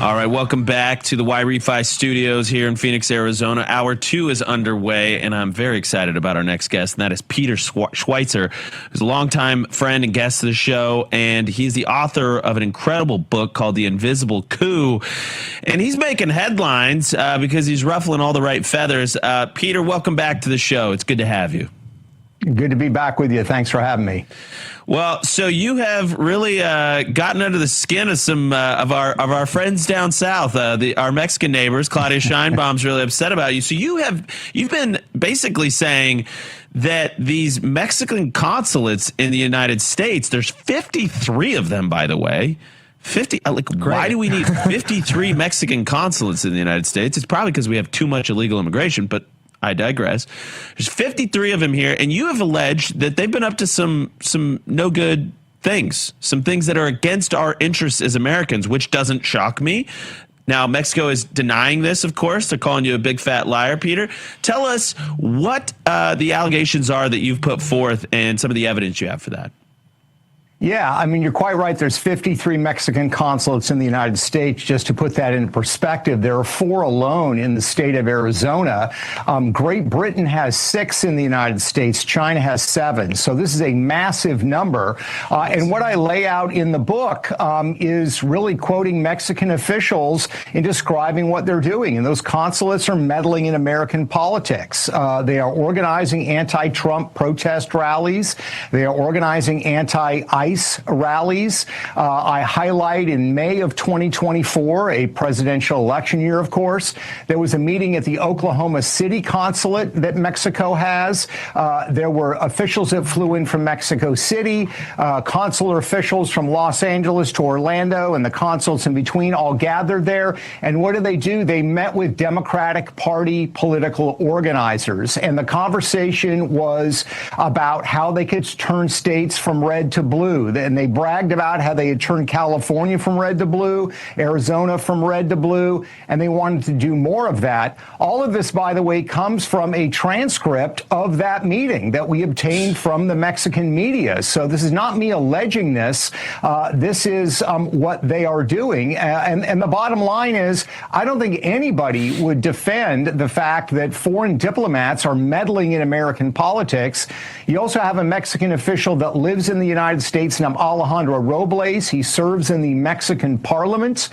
All right, welcome back to the Y-Refi studios here in Phoenix, Arizona. Hour 2 is underway, and I'm very excited about our next guest, and that is Peter Schweizer, who's a longtime friend and guest of the show, and he's the author of an incredible book called The Invisible Coup, and he's making headlines because he's ruffling all the right feathers. Peter, welcome back to the show. It's good to have you. Good to be back with you. Thanks for having me. Well, so you have really gotten under the skin of some of our friends down south, our Mexican neighbors. Claudia Scheinbaum's really upset about you. So you've been basically saying that these Mexican consulates in the United States, there's 53 of them, by the way. 50. Why do we need 53 Mexican consulates in the United States? It's probably because we have too much illegal immigration, but I digress. There's 53 of them here, and you have alleged that they've been up to some no good things, some things that are against our interests as Americans, which doesn't shock me. Now, Mexico is denying this, of course. They're calling you a big fat liar, Peter. Tell us what the allegations are that you've put forth and some of the evidence you have for that. Yeah, I mean, you're quite right. There's 53 Mexican consulates in the United States. Just to put that in perspective, there are 4 alone in the state of Arizona. Great Britain has 6 in the United States. China has 7. So this is a massive number. And what I lay out in the book is really quoting Mexican officials in describing what they're doing. And those consulates are meddling in American politics. They are organizing anti-Trump protest rallies. They are organizing anti-ICE rallies. I highlight in May of 2024, a presidential election year, of course, there was a meeting at the Oklahoma City consulate that Mexico has. There were officials that flew in from Mexico City, consular officials from Los Angeles to Orlando, and the consulates in between all gathered there. And what do? They met with Democratic Party political organizers. And the conversation was about how they could turn states from red to blue. And they bragged about how they had turned California from red to blue, Arizona from red to blue, and they wanted to do more of that. All of this, by the way, comes from a transcript of that meeting that we obtained from the Mexican media. So this is not me alleging this. This is what they are doing. And the bottom line is, I don't think anybody would defend the fact that foreign diplomats are meddling in American politics. You also have a Mexican official that lives in the United States, named Alejandro Robles. He serves in the Mexican parliament.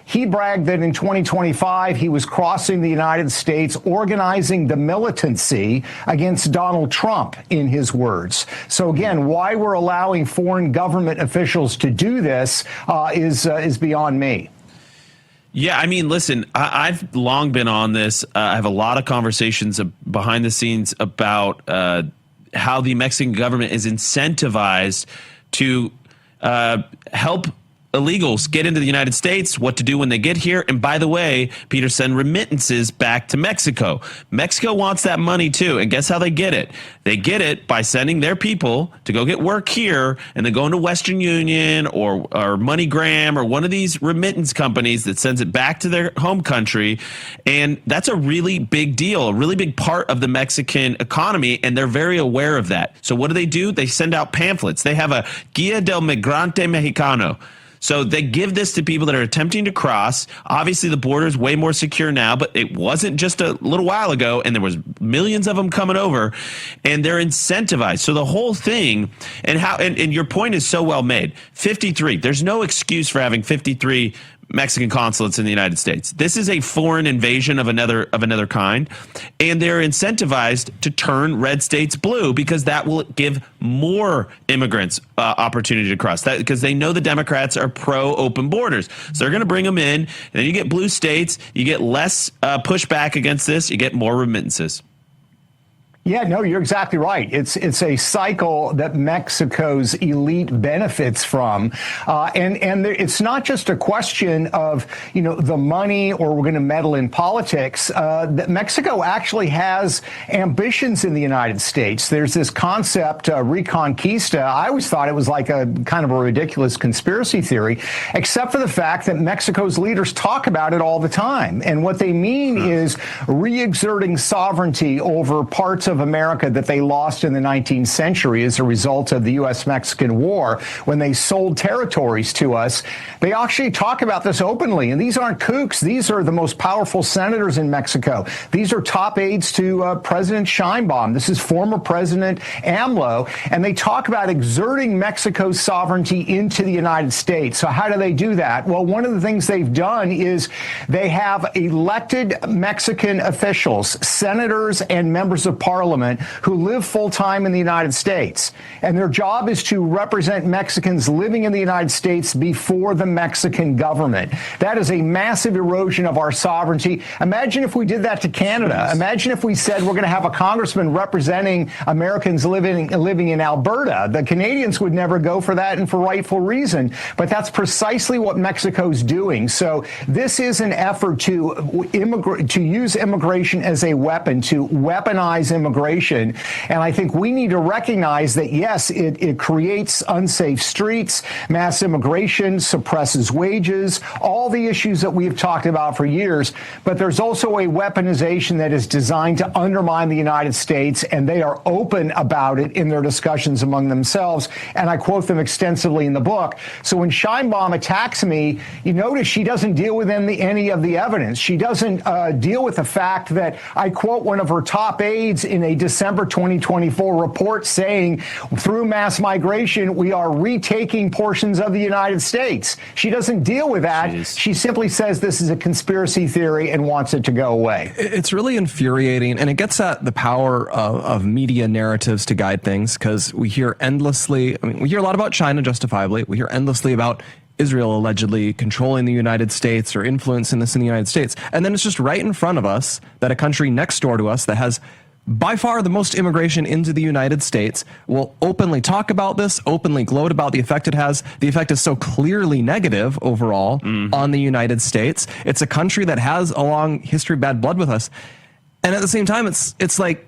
He bragged that in 2025, he was crossing the United States, organizing the militancy against Donald Trump, in his words. So again, why we're allowing foreign government officials to do this is beyond me. Yeah, I mean, listen, I've long been on this. I have a lot of conversations behind the scenes about how the Mexican government is incentivized to help illegals get into the United States, what to do when they get here. And by the way, Peter, send remittances back to Mexico. Mexico wants that money too. And guess how they get it? They get it by sending their people to go get work here and then going to Western Union or MoneyGram or one of these remittance companies that sends it back to their home country. And that's a really big deal, a really big part of the Mexican economy. And they're very aware of that. So what do? They send out pamphlets. They have a Guía del Migrante Mexicano. So they give this to people that are attempting to cross. Obviously, the border is way more secure now, but it wasn't just a little while ago, and there was millions of them coming over, and they're incentivized. So the whole thing, and your point is so well made. 53. There's no excuse for having 53 Mexican consulates in the United States. This is a foreign invasion of another kind, and they're incentivized to turn red states blue because that will give more immigrants opportunity to cross. That because they know the Democrats are pro open borders, so they're going to bring them in. And then you get blue states, you get less pushback against this, you get more remittances. Yeah, no, you're exactly right. It's a cycle that Mexico's elite benefits from. And it's not just a question of, the money or we're going to meddle in politics. That Mexico actually has ambitions in the United States. There's this concept, Reconquista. I always thought it was like a kind of a ridiculous conspiracy theory, except for the fact that Mexico's leaders talk about it all the time. And what they mean is re-exerting sovereignty over parts of of America that they lost in the 19th century as a result of the U.S.-Mexican War, when they sold territories to us. They actually talk about this openly, and these aren't kooks. These are the most powerful senators in Mexico. These are top aides to President Sheinbaum. This is former President AMLO, and they talk about exerting Mexico's sovereignty into the United States. So how do they do that? Well, one of the things they've done is they have elected Mexican officials, senators and members of parliament who live full-time in the United States. And their job is to represent Mexicans living in the United States before the Mexican government. That is a massive erosion of our sovereignty. Imagine if we did that to Canada. Imagine if we said we're going to have a congressman representing Americans living in Alberta. The Canadians would never go for that, and for rightful reason. But that's precisely what Mexico's doing. So this is an effort to use immigration as a weapon, to weaponize immigration. And I think we need to recognize that, yes, it creates unsafe streets, mass immigration, suppresses wages, all the issues that we've talked about for years. But there's also a weaponization that is designed to undermine the United States, and they are open about it in their discussions among themselves. And I quote them extensively in the book. So when Sheinbaum attacks me, you notice she doesn't deal with any of the evidence. She doesn't deal with the fact that I quote one of her top aides in a December 2024 report saying, through mass migration, we are retaking portions of the United States. She doesn't deal with that. Jeez. She simply says this is a conspiracy theory and wants it to go away. It's really infuriating, and it gets at the power of media narratives to guide things, because we hear endlessly, we hear a lot about China, justifiably. We hear endlessly about Israel allegedly controlling the United States or influencing this in the United States. And then it's just right in front of us that a country next door to us that has by far the most immigration into the United States will openly talk about this, openly gloat about the effect it has. The effect is so clearly negative overall on the United States. It's a country that has a long history of bad blood with us. And at the same time, it's like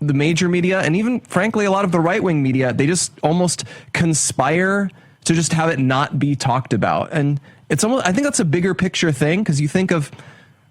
the major media, and even frankly, a lot of the right-wing media, they just almost conspire to just have it not be talked about. And it's almost, I think that's a bigger picture thing, because you think of,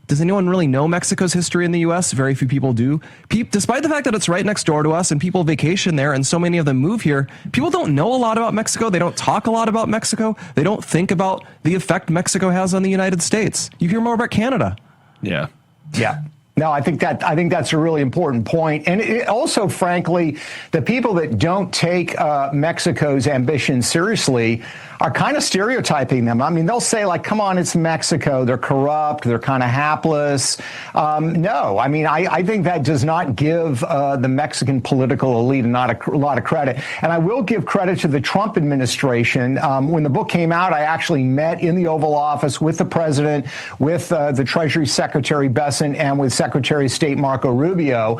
does anyone really know Mexico's history in the U.S.? Very few people do. Despite the fact that it's right next door to us and people vacation there and so many of them move here, people don't know a lot about Mexico. They don't talk a lot about Mexico. They don't think about the effect Mexico has on the United States. You hear more about Canada. Yeah. Yeah. No, I think that's a really important point. And it also, frankly, the people that don't take Mexico's ambition seriously are kind of stereotyping them. I mean, they'll say, like, come on, it's Mexico. They're corrupt. They're kind of hapless. No, I mean, I think that does not give the Mexican political elite not a lot of credit. And I will give credit to the Trump administration. When the book came out, I actually met in the Oval Office with the president, with the Treasury Secretary Besant, and with Secretary of State Marco Rubio,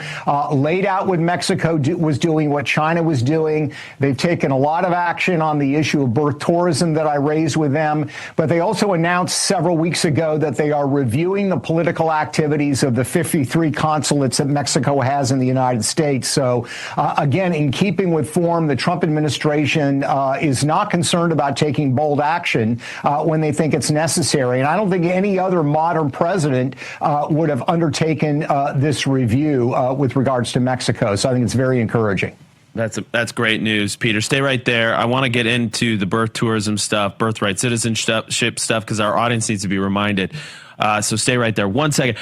laid out what Mexico was doing, what China was doing. They've taken a lot of action on the issue of birth tourism that I raised with them. But they also announced several weeks ago that they are reviewing the political activities of the 53 consulates that Mexico has in the United States. So, again, in keeping with form, the Trump administration is not concerned about taking bold action when they think it's necessary. And I don't think any other modern president would have undertaken this review with regards to Mexico. So I think it's very encouraging. That's great news, Peter. Stay right there. I want to get into the birth tourism stuff, birthright citizenship stuff, because our audience needs to be reminded. So stay right there. 1 second.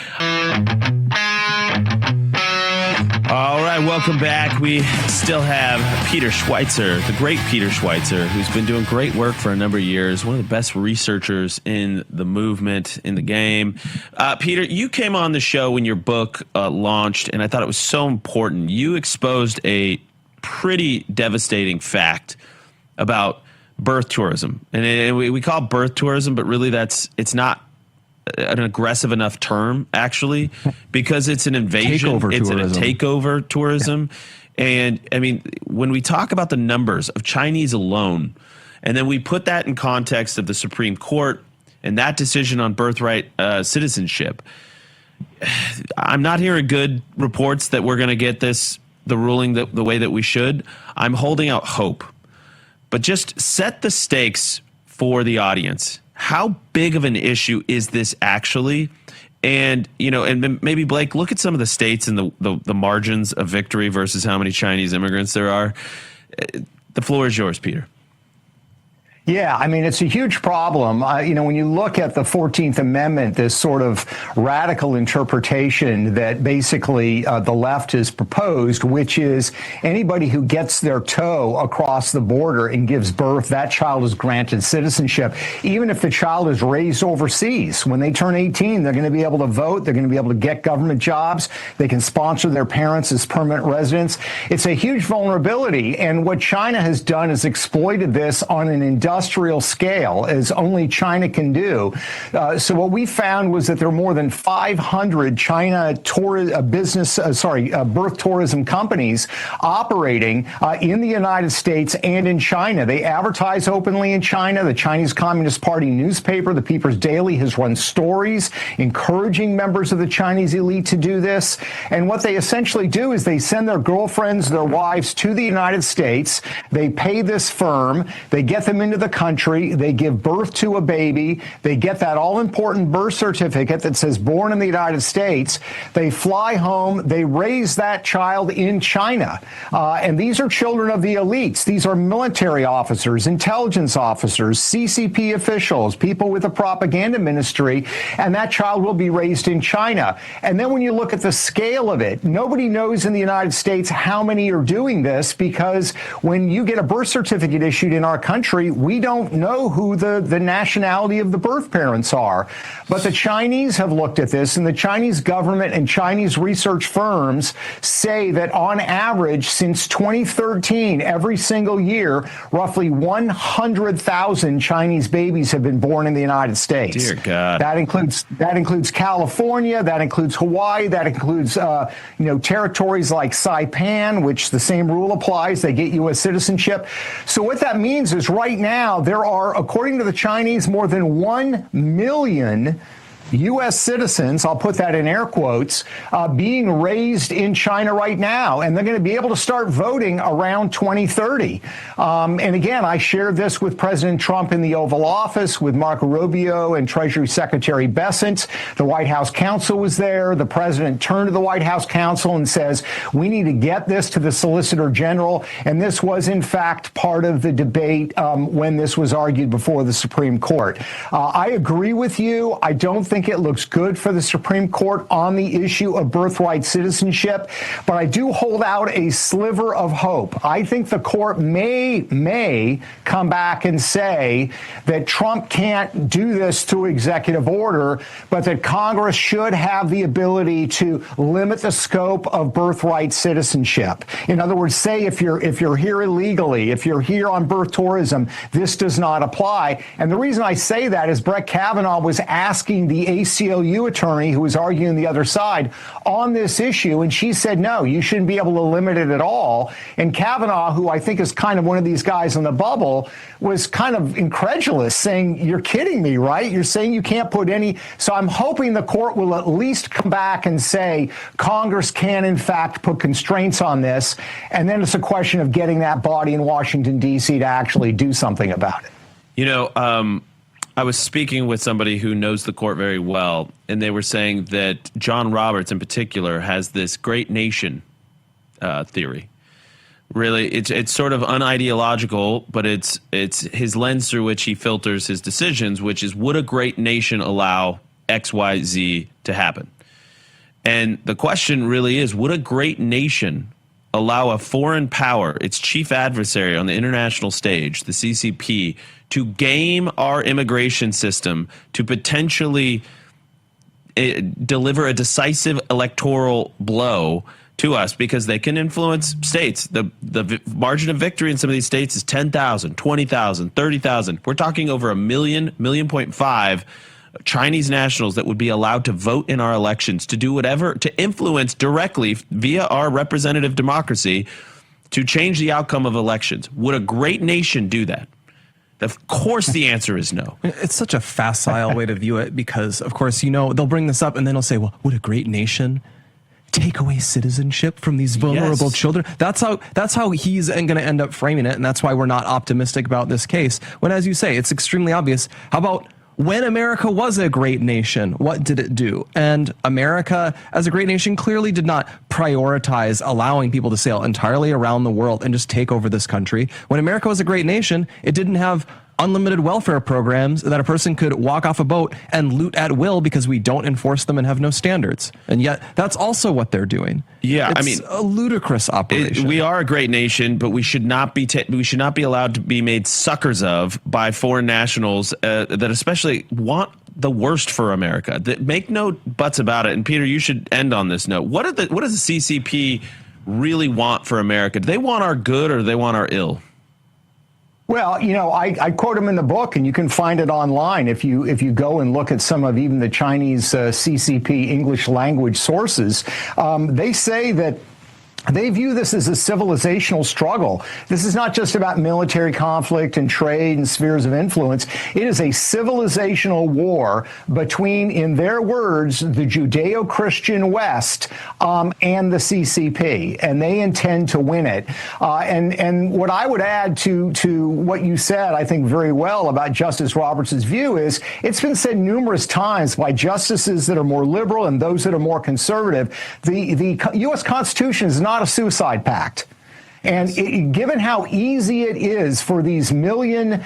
All right, welcome back. We still have Peter Schweizer, the great Peter Schweizer, who's been doing great work for a number of years, one of the best researchers in the movement, in the game. Peter, you came on the show when your book launched, and I thought it was so important. You exposed a pretty devastating fact about birth tourism. And we call it birth tourism, but really it's not an aggressive enough term, actually, because it's an invasion. It's a takeover tourism. Yeah. And I mean, when we talk about the numbers of Chinese alone, and then we put that in context of the Supreme Court and that decision on birthright citizenship, I'm not hearing good reports that we're going to get the ruling the way that we should. I'm holding out hope. But just set the stakes for the audience. How big of an issue is this actually? And, and maybe Blake, look at some of the states and the margins of victory versus how many Chinese immigrants there are. The floor is yours, Peter. Yeah, I mean, it's a huge problem. When you look at the 14th Amendment, this sort of radical interpretation that basically the left has proposed, which is anybody who gets their toe across the border and gives birth, that child is granted citizenship, even if the child is raised overseas. When they turn 18, they're going to be able to vote. They're going to be able to get government jobs. They can sponsor their parents as permanent residents. It's a huge vulnerability. And what China has done is exploited this on an industrial scale, as only China can do. So what we found was that there are more than 500 China birth tourism companies operating in the United States and in China. They advertise openly in China. The Chinese Communist Party newspaper, the People's Daily, has run stories encouraging members of the Chinese elite to do this. And what they essentially do is they send their girlfriends, their wives to the United States. They pay this firm. They get them into the country. They give birth to a baby. They get that all-important birth certificate that says born in the United States. They fly home. They raise that child in China. And these are children of the elites. These are military officers, intelligence officers, CCP officials, people with a propaganda ministry, and that child will be raised in China. And then when you look at the scale of it, nobody knows in the United States how many are doing this, because when you get a birth certificate issued in our country, we don't know who the nationality of the birth parents are. But the Chinese have looked at this, and the Chinese government and Chinese research firms say that on average, since 2013, every single year, roughly 100,000 Chinese babies have been born in the United States. Dear God. That includes California, that includes Hawaii, that includes territories like Saipan, which the same rule applies. They get U.S. citizenship. So what that means is right now there are, according to the Chinese, more than 1 million U.S. citizens, I'll put that in air quotes, being raised in China right now. And they're going to be able to start voting around 2030. And again, I shared this with President Trump in the Oval Office, with Marco Rubio and Treasury Secretary Bessent. The White House counsel was there. The president turned to the White House counsel and says, we need to get this to the Solicitor General. And this was, in fact, part of the debate when this was argued before the Supreme Court. I agree with you. I don't think it looks good for the Supreme Court on the issue of birthright citizenship, but I do hold out a sliver of hope. I think the court may come back and say that Trump can't do this through executive order, but that Congress should have the ability to limit the scope of birthright citizenship. In other words, say if you're here illegally, if you're here on birth tourism, this does not apply. And the reason I say that is Brett Kavanaugh was asking the ACLU attorney who was arguing the other side on this issue, and she said, no, you shouldn't be able to limit it at all. And Kavanaugh, who I think is kind of one of these guys in the bubble, was kind of incredulous, saying, you're kidding me, right? You're saying you can't put any. So I'm hoping the court will at least come back and say Congress can, in fact, put constraints on this. And then it's a question of getting that body in Washington, D.C. to actually do something about it. I was speaking with somebody who knows the court very well, and they were saying that John Roberts in particular has this great nation theory. Really, it's sort of unideological, but it's his lens through which he filters his decisions, which is, would a great nation allow X, Y, Z to happen? And the question really is, would a great nation allow a foreign power, its chief adversary on the international stage, the CCP, to game our immigration system to potentially deliver a decisive electoral blow to us, because they can influence states. The margin of victory in some of these states is 10,000, 20,000, 30,000. We're talking over 1.5 million Chinese nationals that would be allowed to vote in our elections, to do whatever, to influence directly via our representative democracy to change the outcome of elections. Would a great nation do that? Of course, the answer is no. It's such a facile way to view it, because, of course, they'll bring this up and then they'll say, well, would a great nation take away citizenship from these vulnerable children? That's how he's going to end up framing it, and that's why we're not optimistic about this case. When, as you say, it's extremely obvious. How about when America was a great nation, what did it do? And America, as a great nation, clearly did not prioritize allowing people to sail entirely around the world and just take over this country. When America was a great nation, it didn't have unlimited welfare programs that a person could walk off a boat and loot at will because we don't enforce them and have no standards. And yet that's also what they're doing. Yeah, it's a ludicrous operation. We are a great nation, but we should not be allowed to be made suckers of by foreign nationals that especially want the worst for America. That make no buts about it. And Peter, you should end on this note. What does the CCP really want for America? Do they want our good or do they want our ill? Well, I quote him in the book, and you can find it online if you go and look at some of even the Chinese CCP English language sources. They say that they view this as a civilizational struggle. This is not just about military conflict and trade and spheres of influence. It is a civilizational war between, in their words, the Judeo-Christian West and the CCP, and they intend to win it. And what I would add to what you said, I think very well about Justice Roberts' view is it's been said numerous times by justices that are more liberal and those that are more conservative. The U.S. Constitution is not a suicide pact. And given how easy it is for these million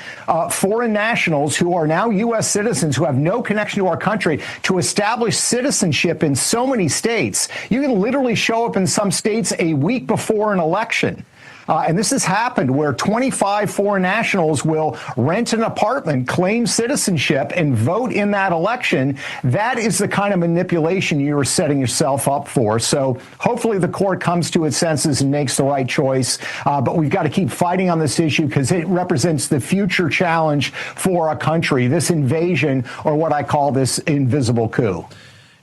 foreign nationals who are now U.S. citizens who have no connection to our country to establish citizenship in so many states, you can literally show up in some states a week before an election. And this has happened where 25 foreign nationals will rent an apartment, claim citizenship, and vote in that election. That is the kind of manipulation you are setting yourself up for. So hopefully the court comes to its senses and makes the right choice. But we've got to keep fighting on this issue because it represents the future challenge for a country, this invasion, or what I call this invisible coup.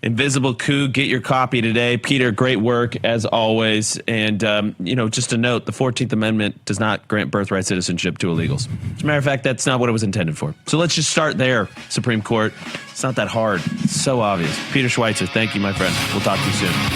Invisible Coup. Get your copy today. Peter, great work as always. And, just a note, the 14th Amendment does not grant birthright citizenship to illegals. As a matter of fact, that's not what it was intended for. So let's just start there, Supreme Court. It's not that hard. It's so obvious. Peter Schweizer, thank you, my friend. We'll talk to you soon.